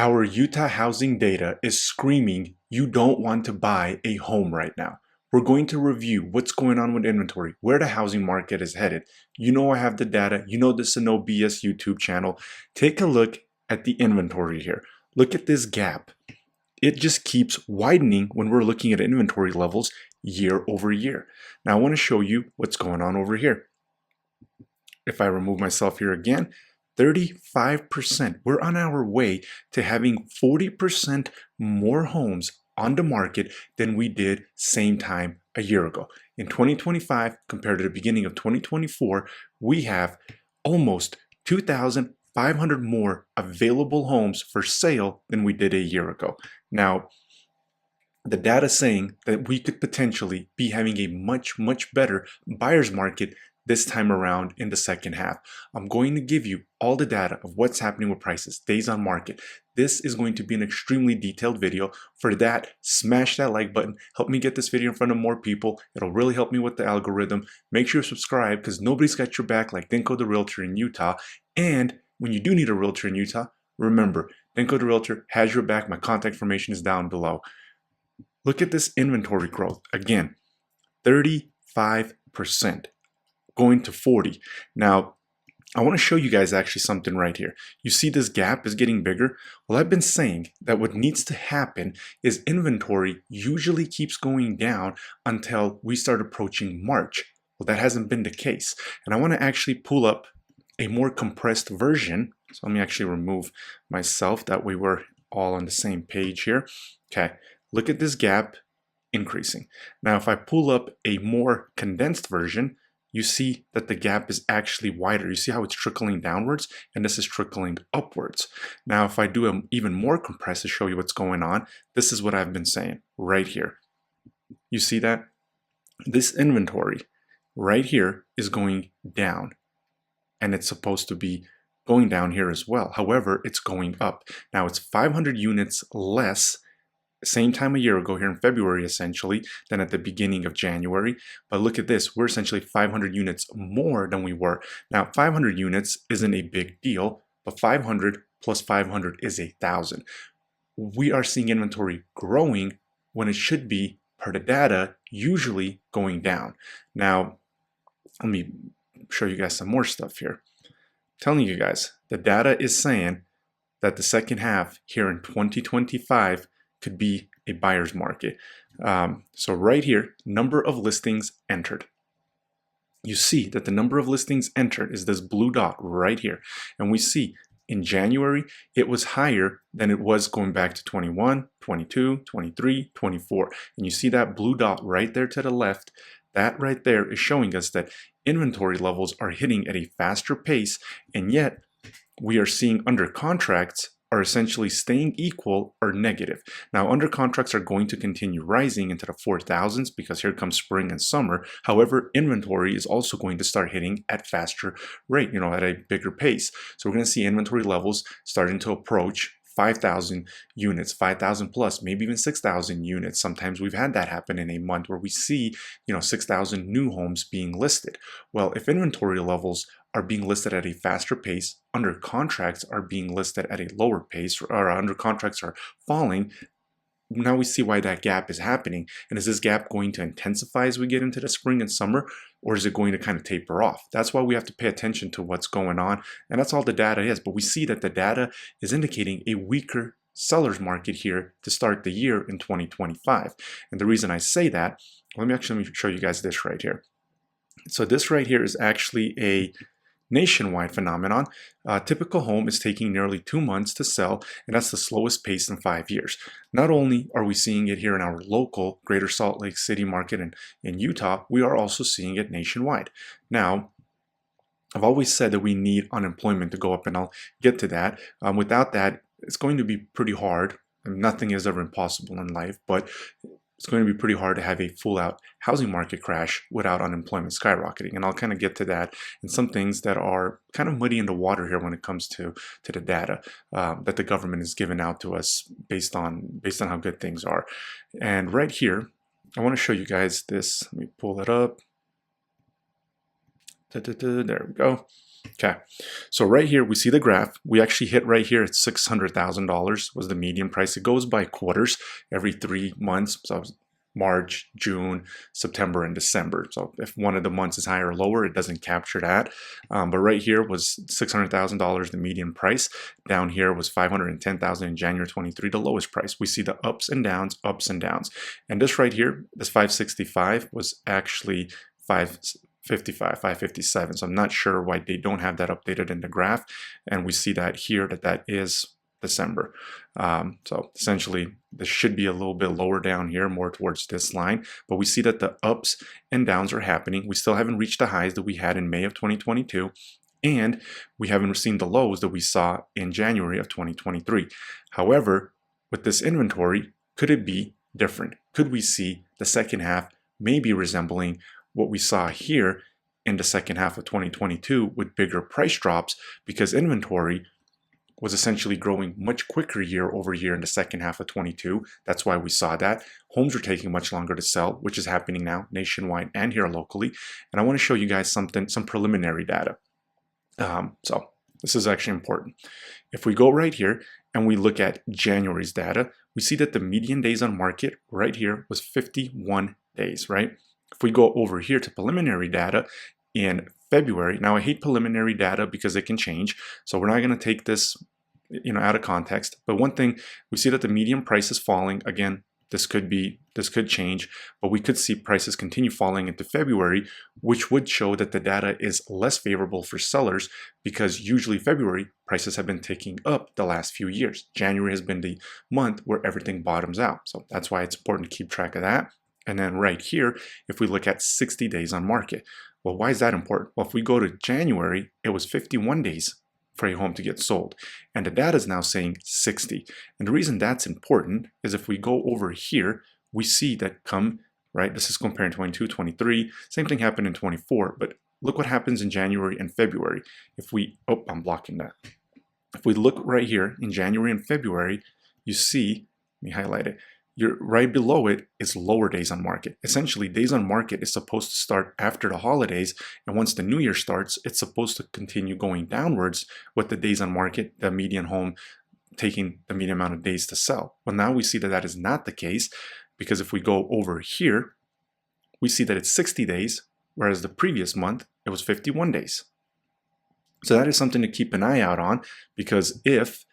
Our Utah housing data is screaming you don't want to buy a home right now. We're going to review what's going on with inventory, where the housing market is headed. You know I have the data. You know this is a No BS YouTube channel. Take a look at the inventory here. Look at this gap. It just keeps widening when we're looking at inventory levels year over year. Now I want to show you what's going on over here. If I remove myself here again, 35%. We're on our way to having 40% more homes on the market than we did same time a year ago. In 2025, compared to the beginning of 2024, we have almost 2,500 more available homes for sale than we did a year ago. Now, the data is saying that we could potentially be having a much better buyer's market this time around in the second half. I'm going to give you all the data of what's happening with prices, days on market. This is going to be an extremely detailed video. For that, smash that like button. Help me get this video in front of more people. It'll really help me with the algorithm. Make sure you subscribe because nobody's got your back like Dinko the Realtor in Utah. And when you do need a realtor in Utah, remember, Dinko the Realtor has your back. My contact information is down below. Look at this inventory growth. Again, 35%. Going to 40. Now, I want to show you guys actually something right here. You see this gap is getting bigger? Well, I've been saying that what needs to happen is inventory usually keeps going down until we start approaching March. Well, that hasn't been the case. And I want to actually pull up a more compressed version. So let me actually remove myself. That way we're all on the same page here. Okay, look at this gap increasing. Now, if I pull up a more condensed version, you see that the gap is actually wider. You see how it's trickling downwards, and this is trickling upwards. Now, if I do an even more compressed to show you what's going on, this is what I've been saying right here. You see that? This inventory right here is going down, and it's supposed to be going down here as well. However, it's going up. Now, it's 500 units less same time a year ago here in February essentially than at the beginning of January. But look at this, we're essentially 500 units more than we were. Now 500 units isn't a big deal, but 500 plus 500 is 1,000. We are seeing inventory growing when it should be, per the data, usually going down. Now let me show you guys some more stuff here. I'm telling you guys, the data is saying that the second half here in 2025 could be a buyer's market. So right here, number of listings entered. You see that the number of listings entered is this blue dot right here. And we see in January, it was higher than it was going back to 21, 22, 23, 24. And you see that blue dot right there to the left. That right there is showing us that inventory levels are hitting at a faster pace, and yet we are seeing under contracts are essentially staying equal or negative. Now, under contracts are going to continue rising into the 4,000s because here comes spring and summer. However, inventory is also going to start hitting at faster rate, at a bigger pace. So we're going to see inventory levels starting to approach 5,000 units, 5,000 plus, maybe even 6,000 units. Sometimes we've had that happen in a month where we see, 6,000 new homes being listed. Well, if inventory levels are being listed at a faster pace, under contracts are being listed at a lower pace, or under contracts are falling, now we see why that gap is happening. And is this gap going to intensify as we get into the spring and summer, or is it going to kind of taper off? That's why we have to pay attention to what's going on. And that's all the data is. But we see that the data is indicating a weaker seller's market here to start the year in 2025. And the reason I say that, let me show you guys this right here. So this right here is actually a nationwide phenomenon. A typical home is taking nearly 2 months to sell, and that's the slowest pace in 5 years. Not only are we seeing it here in our local Greater Salt Lake City market in Utah, we are also seeing it nationwide. Now, I've always said that we need unemployment to go up, and I'll get to that. Without that, it's going to be pretty hard. Nothing is ever impossible in life, but it's going to be pretty hard to have a full-out housing market crash without unemployment skyrocketing. And I'll kind of get to that and some things that are kind of muddy in the water here when it comes to the data that the government is giving out to us based on how good things are. And right here, I want to show you guys this. Let me pull it up. There we go. Okay, so right here we see the graph. We actually hit right here at $600,000 was the median price. It goes by quarters every 3 months. So March, June, September, and December. So if one of the months is higher or lower, it doesn't capture that. But right here was $600,000 the median price. Down here was $510,000 in January 23, the lowest price. We see the ups and downs, ups and downs. And this right here, this 565 was actually 555, 557. So I'm not sure why they don't have that updated in the graph. And we see that here that is December. So essentially this should be a little bit lower down here, more towards this line, but we see that the ups and downs are happening. We still haven't reached the highs that we had in May of 2022, and we haven't seen the lows that we saw in January of 2023. However, with this inventory, could it be different? Could we see the second half maybe resembling what we saw here in the second half of 2022 with bigger price drops, because inventory was essentially growing much quicker year over year in the second half of 22. That's why we saw that. Homes are taking much longer to sell, which is happening now nationwide and here locally. And I want to show you guys some preliminary data. So this is actually important. If we go right here and we look at January's data, we see that the median days on market right here was 51 days, right? If we go over here to preliminary data in February, now I hate preliminary data because it can change, so we're not going to take this, out of context. But one thing, we see that the median price is falling. Again, this could change, but we could see prices continue falling into February, which would show that the data is less favorable for sellers, because usually February prices have been ticking up the last few years. January has been the month where everything bottoms out. So that's why it's important to keep track of that. And then right here, if we look at 60 days on market, well, why is that important? Well, if we go to January, it was 51 days for a home to get sold. And the data is now saying 60. And the reason that's important is if we go over here, we see that right, this is comparing 22, 23, same thing happened in 24, but look what happens in January and February. I'm blocking that. If we look right here in January and February, you see, let me highlight it, right below it is lower days on market. Essentially, days on market is supposed to start after the holidays, and once the new year starts, it's supposed to continue going downwards with the days on market, the median home taking the median amount of days to sell. Well, now we see that that is not the case, because if we go over here, we see that it's 60 days, whereas the previous month, it was 51 days. So that is something to keep an eye out on, because if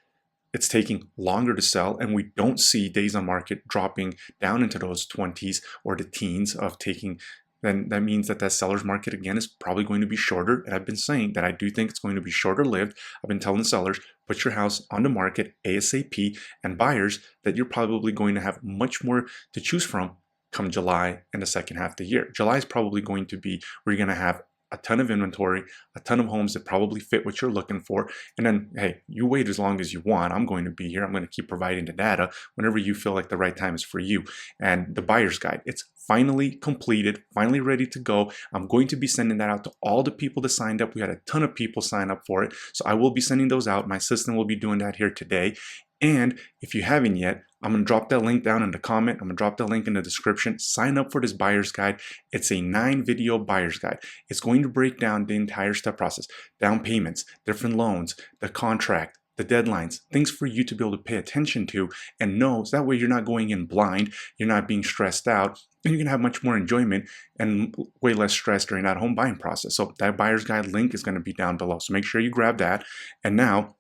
it's taking longer to sell and we don't see days on market dropping down into those 20s or the teens of taking, then that means that seller's market again is probably going to be shorter. And I've been saying that I do think it's going to be shorter lived. I've been telling sellers, put your house on the market ASAP, and buyers that you're probably going to have much more to choose from come July and the second half of the year. July is probably going to be where you're going to have a ton of inventory, a ton of homes that probably fit what you're looking for. And then, hey, you wait as long as you want. I'm going to be here. I'm going to keep providing the data whenever you feel like the right time is for you. And the buyer's guide, it's finally completed, finally ready to go. I'm going to be sending that out to all the people that signed up. We had a ton of people sign up for it. So I will be sending those out. My assistant will be doing that here today. And if you haven't yet, I'm going to drop that link down in the comment. I'm going to drop that link in the description. Sign up for this buyer's guide. It's a 9-video buyer's guide. It's going to break down the entire step process, down payments, different loans, the contract, the deadlines, things for you to be able to pay attention to and know, so that way you're not going in blind, you're not being stressed out, and you're going to have much more enjoyment and way less stress during that home buying process. So that buyer's guide link is going to be down below. So make sure you grab that. And now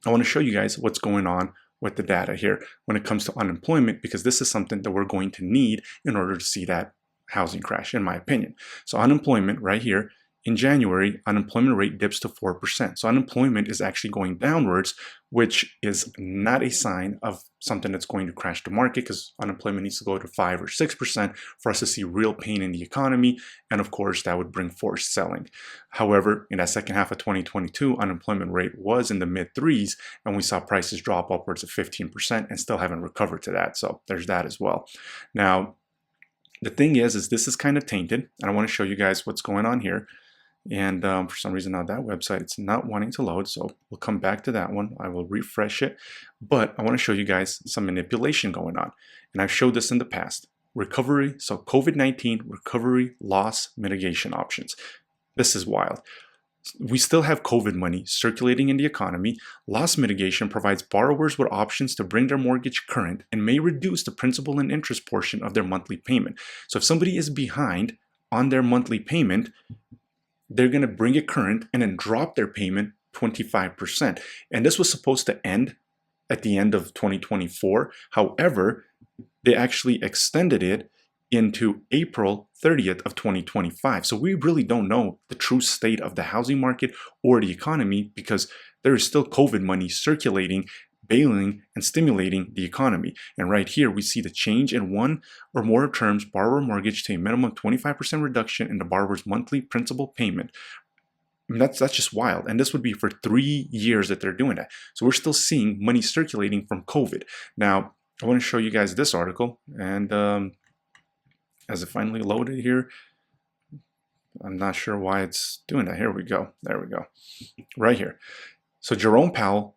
I want to show you guys what's going on with the data here when it comes to unemployment, because this is something that we're going to need in order to see that housing crash, in my opinion. So unemployment right here, in January, unemployment rate dips to 4%. So unemployment is actually going downwards, which is not a sign of something that's going to crash the market, because unemployment needs to go to 5 or 6% for us to see real pain in the economy. And of course, that would bring forced selling. However, in that second half of 2022, unemployment rate was in the mid 3s, and we saw prices drop upwards of 15% and still haven't recovered to that. So there's that as well. Now, the thing is this is kind of tainted, and I want to show you guys what's going on here. And for some reason on that website, it's not wanting to load. So we'll come back to that one. I will refresh it. But I want to show you guys some manipulation going on. And I've showed this in the past. Recovery, so COVID-19 recovery loss mitigation options. This is wild. We still have COVID money circulating in the economy. Loss mitigation provides borrowers with options to bring their mortgage current and may reduce the principal and interest portion of their monthly payment. So if somebody is behind on their monthly payment, they're going to bring it current and then drop their payment 25%. And this was supposed to end at the end of 2024. However, they actually extended it into April 30th of 2025. So we really don't know the true state of the housing market or the economy because there is still COVID money circulating, bailing and stimulating the economy. And right here, we see the change in one or more terms borrower mortgage to a minimum 25% reduction in the borrower's monthly principal payment. I mean, that's just wild. And this would be for 3 years that they're doing that. So we're still seeing money circulating from COVID. Now, I want to show you guys this article. And as it finally loaded here, I'm not sure why it's doing that. Here we go. There we go. Right here. So Jerome Powell,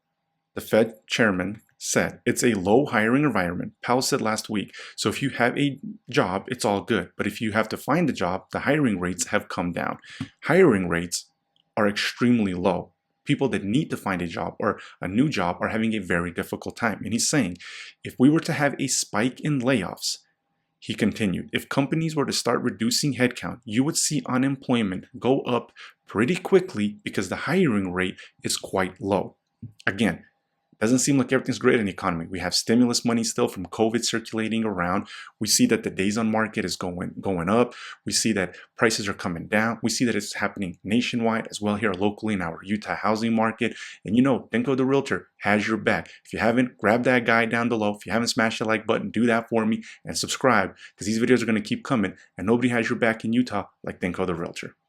the Fed chairman, said it's a low hiring environment. Powell said last week. So if you have a job, it's all good. But if you have to find a job, the hiring rates have come down. Hiring rates are extremely low. People that need to find a job or a new job are having a very difficult time. And he's saying, if we were to have a spike in layoffs, he continued, if companies were to start reducing headcount, you would see unemployment go up pretty quickly because the hiring rate is quite low. Again, doesn't seem like everything's great in the economy. We have stimulus money still from COVID circulating around. We see that the days on market is going up. We see that prices are coming down. We see that it's happening nationwide as well here locally in our Utah housing market. And you know, Denko the Realtor has your back. If you haven't, grab that guy down below. If you haven't smashed the like button, do that for me and subscribe because these videos are going to keep coming and nobody has your back in Utah like Denko the Realtor.